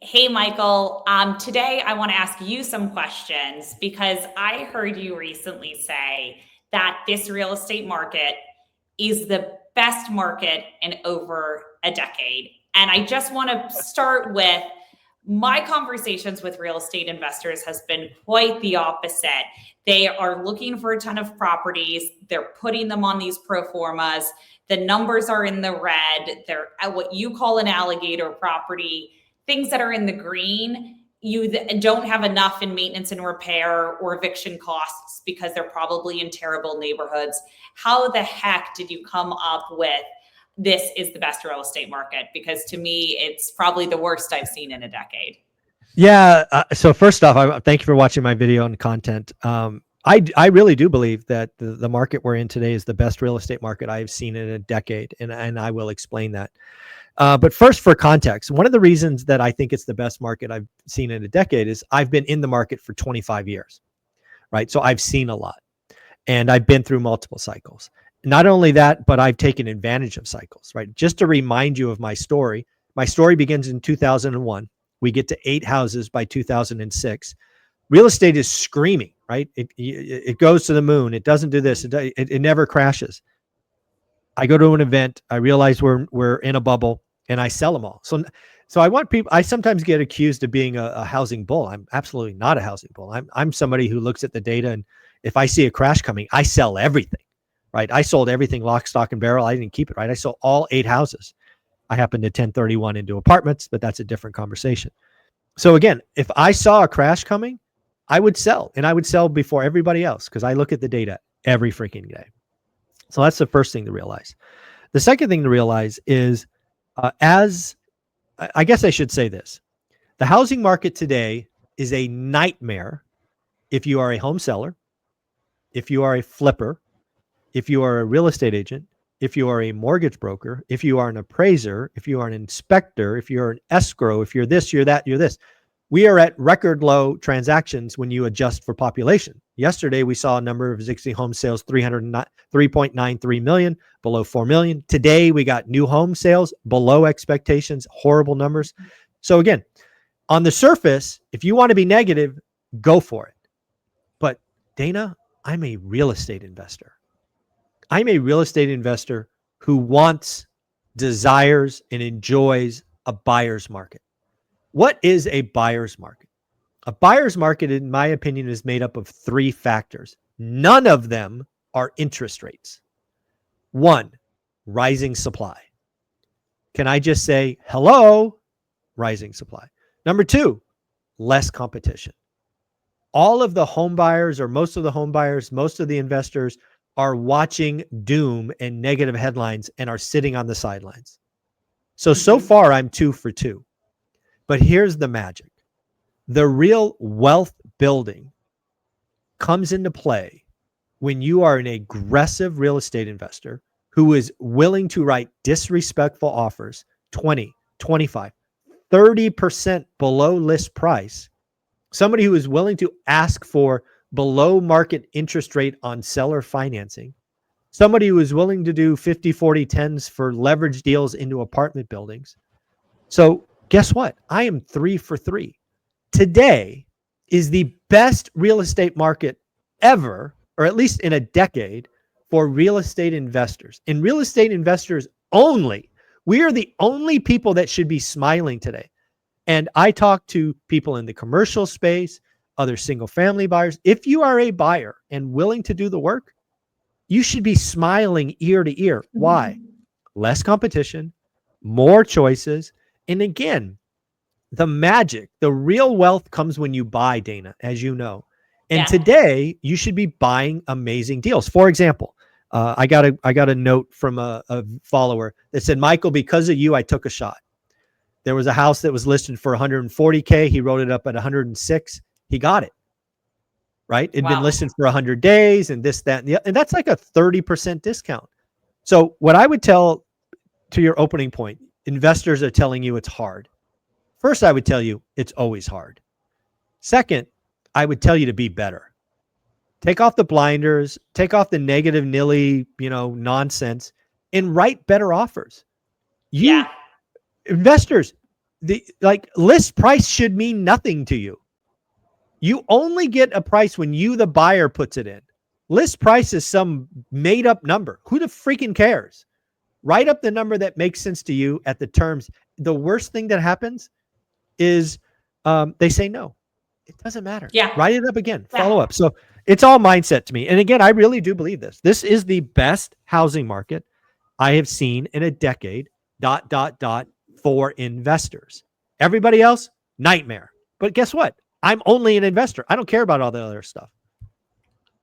Hey, Michael. Today I want to ask you some questions because I heard you recently say that this real estate market is the best market in over a decade. And I just want to start with my conversations with real estate investors has been quite the opposite. They are looking for a ton of properties. They're putting them on these pro formas. The numbers are in the red. They're at what you call an alligator property. Things that are in the green, you don't have enough in maintenance and repair or eviction costs because they're probably in terrible neighborhoods. How the heck did you come up with this is the best real estate market? Because to me, it's probably the worst I've seen in a decade. Yeah. So first off, thank you for watching my video and content. I really do believe that the market we're in today is the best real estate market I've seen in a decade, and I will explain that. But first, for context, one of the reasons that I think it's the best market I've seen in a decade is I've been in the market for 25 years, right? So I've seen a lot, and I've been through multiple cycles. Not only that, but I've taken advantage of cycles, right? Just to remind you of my story begins in 2001. We get to 8 houses by 2006. Real estate is screaming, right? It goes to the moon. It doesn't do this. It never crashes. I go to an event. I realize we're in a bubble, and I sell them all. So I want people. I sometimes get accused of being a housing bull. I'm absolutely not a housing bull. I'm somebody who looks at the data, and if I see a crash coming, I sell everything, right? I sold everything lock, stock, and barrel. I didn't keep it, right? I sold all 8 houses. I happened to 1031 into apartments, but that's a different conversation. So again, if I saw a crash coming, I would sell, and I would sell before everybody else because I look at the data every freaking day. So that's the first thing to realize. The second thing to realize is, I guess I should say this, the housing market today is a nightmare if you are a home seller, if you are a flipper, if you are a real estate agent, if you are a mortgage broker, if you are an appraiser, if you are an inspector, if you're an escrow, if you're this, you're that, you're this. We are at record low transactions when you adjust for population. Yesterday, we saw a number of existing home sales, 3.93 million, below 4 million. Today, we got new home sales below expectations, horrible numbers. So again, on the surface, if you want to be negative, go for it. But Dana, I'm a real estate investor. I'm a real estate investor who wants, desires, and enjoys a buyer's market. What is a buyer's market? A buyer's market, in my opinion, is made up of 3 factors. None of them are interest rates. 1, rising supply. Can I just say, hello, rising supply? Number 2, less competition. All of the home buyers, or most of the home buyers, most of the investors are watching doom and negative headlines and are sitting on the sidelines. So far, I'm 2 for 2. But here's the magic. The real wealth building comes into play when you are an aggressive real estate investor who is willing to write disrespectful offers, 20, 25, 30% below list price. Somebody who is willing to ask for below market interest rate on seller financing. Somebody who is willing to do 50, 40, 10s for leverage deals into apartment buildings. So guess what? I am 3 for 3. Today is the best real estate market ever, or at least in a decade, for real estate investors. And real estate investors only. We are the only people that should be smiling today. And I talk to people in the commercial space, other single family buyers. If you are a buyer and willing to do the work, you should be smiling ear to ear. Why? Less competition, more choices. And again, the magic, the real wealth comes when you buy, Dana, as you know. And today, you should be buying amazing deals. For example, I got a note from a follower that said, Michael, because of you, I took a shot. There was a house that was listed for 140K. He wrote it up at 106. He got it, right? It'd been listed for 100 days and this, that, and the other. And that's like a 30% discount. So what I would tell, to your opening point, investors are telling you it's hard. First, I would tell you it's always hard. Second, I would tell you to be better. Take off the blinders, take off the negative nilly, nonsense, and write better offers. Investors, the like list price should mean nothing to you. You only get a price when you, the buyer, puts it in. List price is some made up number. Who the freaking cares? Write up the number that makes sense to you at the terms. The worst thing that happens is they say no. It doesn't matter. Yeah. Write it up again. Yeah. Follow up. So it's all mindset to me. And again, I really do believe this. This is the best housing market I have seen in a decade, ... for investors. Everybody else, nightmare. But guess what? I'm only an investor. I don't care about all the other stuff.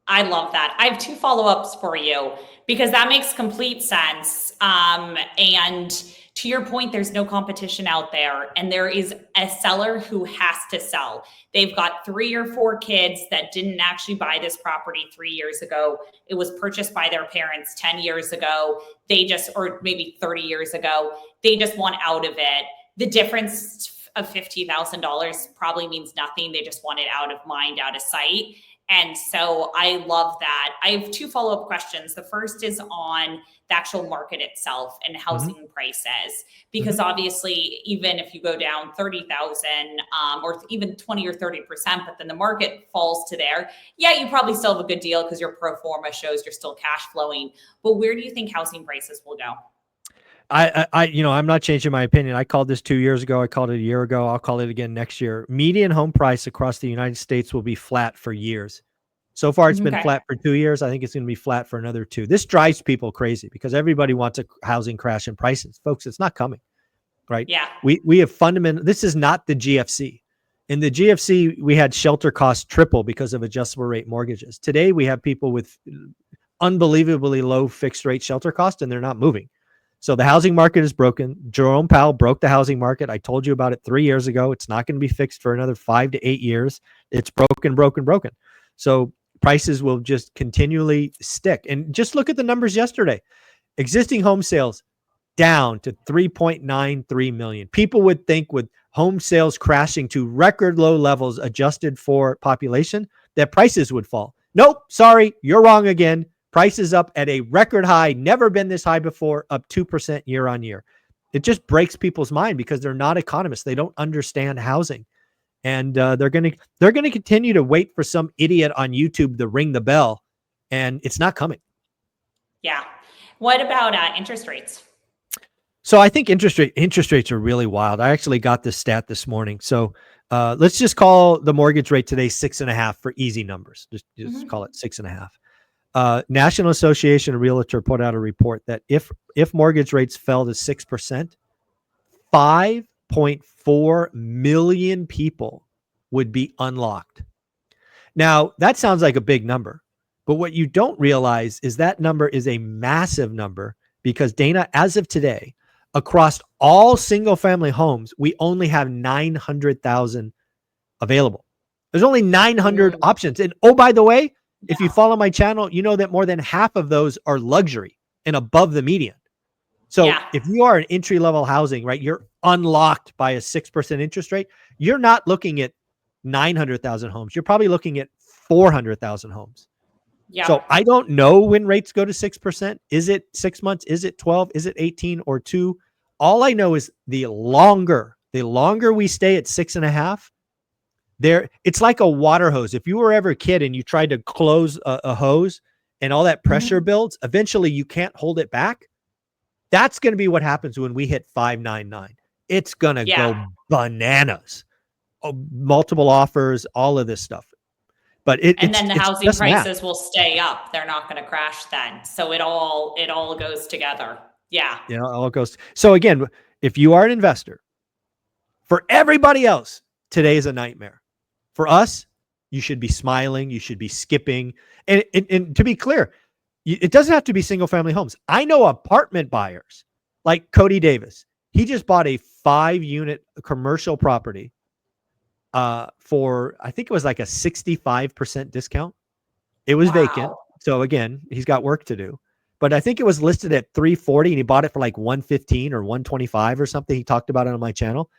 I love that. I have 2 follow-ups for you because that makes complete sense. And to your point, there's no competition out there, and there is a seller who has to sell. They've got 3 or 4 kids that didn't actually buy this property 3 years ago. It was purchased by their parents 10 years ago. Or maybe 30 years ago. They just want out of it. The difference of $50,000 probably means nothing. They just want it out of mind, out of sight. And so I love that. I have 2 follow-up questions. The first is on the actual market itself and housing prices, because obviously, even if you go down 30,000 or even 20 or 30%, but then the market falls to there, yeah, you probably still have a good deal because your pro forma shows you're still cash flowing. But where do you think housing prices will go? I'm not changing my opinion. I called this 2 years ago. I called it a year ago. I'll call it again next year. Median home price across the United States will be flat for years. So far, it's been flat for 2 years. I think it's going to be flat for another 2. This drives people crazy because everybody wants a housing crash in prices. Folks, it's not coming, right? Yeah. We have this is not the GFC. In the GFC, we had shelter costs triple because of adjustable rate mortgages. Today, we have people with unbelievably low fixed rate shelter costs, and they're not moving. So the housing market is broken. Jerome Powell broke the housing market. I told you about it 3 years ago. It's not going to be fixed for another 5 to 8 years. It's broken. So prices will just continually stick. And just look at the numbers yesterday. Existing home sales down to 3.93 million. People would think with home sales crashing to record low levels adjusted for population, that prices would fall. Nope, sorry, you're wrong again. Prices up at a record high, never been this high before, up 2% year on year. It just breaks people's mind because they're not economists. They don't understand housing. And they're going to continue to wait for some idiot on YouTube to ring the bell, and it's not coming. Yeah. What about interest rates? So I think interest rates are really wild. I actually got this stat this morning. So let's just call the mortgage rate today 6.5 for easy numbers. Just call it 6.5. National Association of Realtor put out a report that if mortgage rates fell to 6%, 5.4 million people would be unlocked. Now, that sounds like a big number, but what you don't realize is that number is a massive number because, Dana, as of today, across all single-family homes, we only have 900,000 available. There's only 900 options. And oh, by the way, if you follow my channel, you know that more than half of those are luxury and above the median. So if you are an entry-level housing, right, you're unlocked by a 6% interest rate. You're not looking at 900,000 homes. You're probably looking at 400,000 homes. Yeah. So I don't know when rates go to 6%. Is it 6 months? Is it 12? Is it 18 or 2? All I know is the longer we stay at 6.5, it's like a water hose. If you were ever a kid and you tried to close a hose and all that pressure builds, eventually you can't hold it back. That's going to be what happens when we hit 599. It's going to go bananas. Multiple offers, all of this stuff. But then the housing prices will stay up. They're not going to crash then. So it all goes together. Yeah. Yeah, it all goes. So again, if you are an investor, for everybody else, today is a nightmare. For us, you should be smiling. You should be skipping. And to be clear, it doesn't have to be single family homes. I know apartment buyers like Cody Davis. He just bought a 5-unit commercial property for, I think it was like a 65% discount. It was vacant. So again, he's got work to do. But I think it was listed at $340 and he bought it for like $115 or $125 or something. He talked about it on my channel.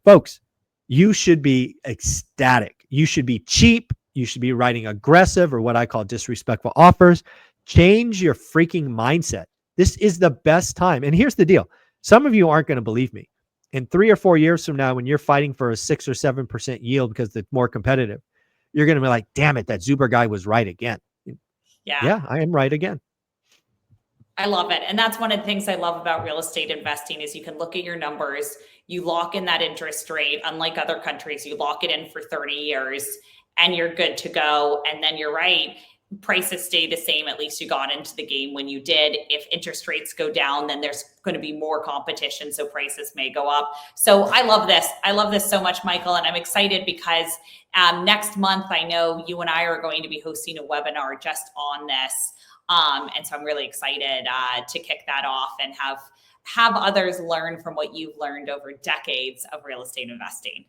Folks, you should be ecstatic. You should be cheap. You should be writing aggressive or what I call disrespectful offers. Change your freaking mindset. This is the best time. And here's the deal. Some of you aren't going to believe me. And 3 or 4 years from now, when you're fighting for a 6 or 7% yield because it's more competitive, you're going to be like, damn it, that Zuber guy was right again. Yeah, I am right again. I love it. And that's one of the things I love about real estate investing is you can look at your numbers, you lock in that interest rate. Unlike other countries, you lock it in for 30 years and you're good to go. And then you're right, prices stay the same. At least you got into the game when you did. If interest rates go down, then there's going to be more competition. So prices may go up. So I love this. I love this so much, Michael. And I'm excited because next month, I know you and I are going to be hosting a webinar just on this. And so I'm really excited to kick that off and have others learn from what you've learned over decades of real estate investing.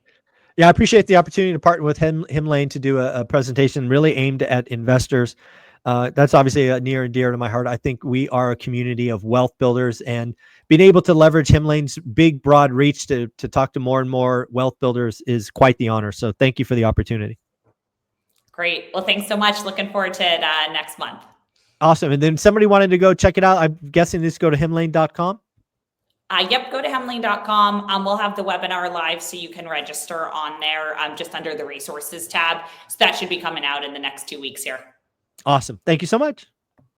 Yeah, I appreciate the opportunity to partner with Himlane to do a presentation really aimed at investors. That's obviously near and dear to my heart. I think we are a community of wealth builders, and being able to leverage Himlane's big, broad reach to talk to more and more wealth builders is quite the honor. So thank you for the opportunity. Great. Well, thanks so much. Looking forward to it next month. Awesome. And then somebody wanted to go check it out. I'm guessing this go to himlane.com. Yep, go to hemlane.com. We'll have the webinar live so you can register on there just under the resources tab. So that should be coming out in the next 2 weeks here. Awesome. Thank you so much.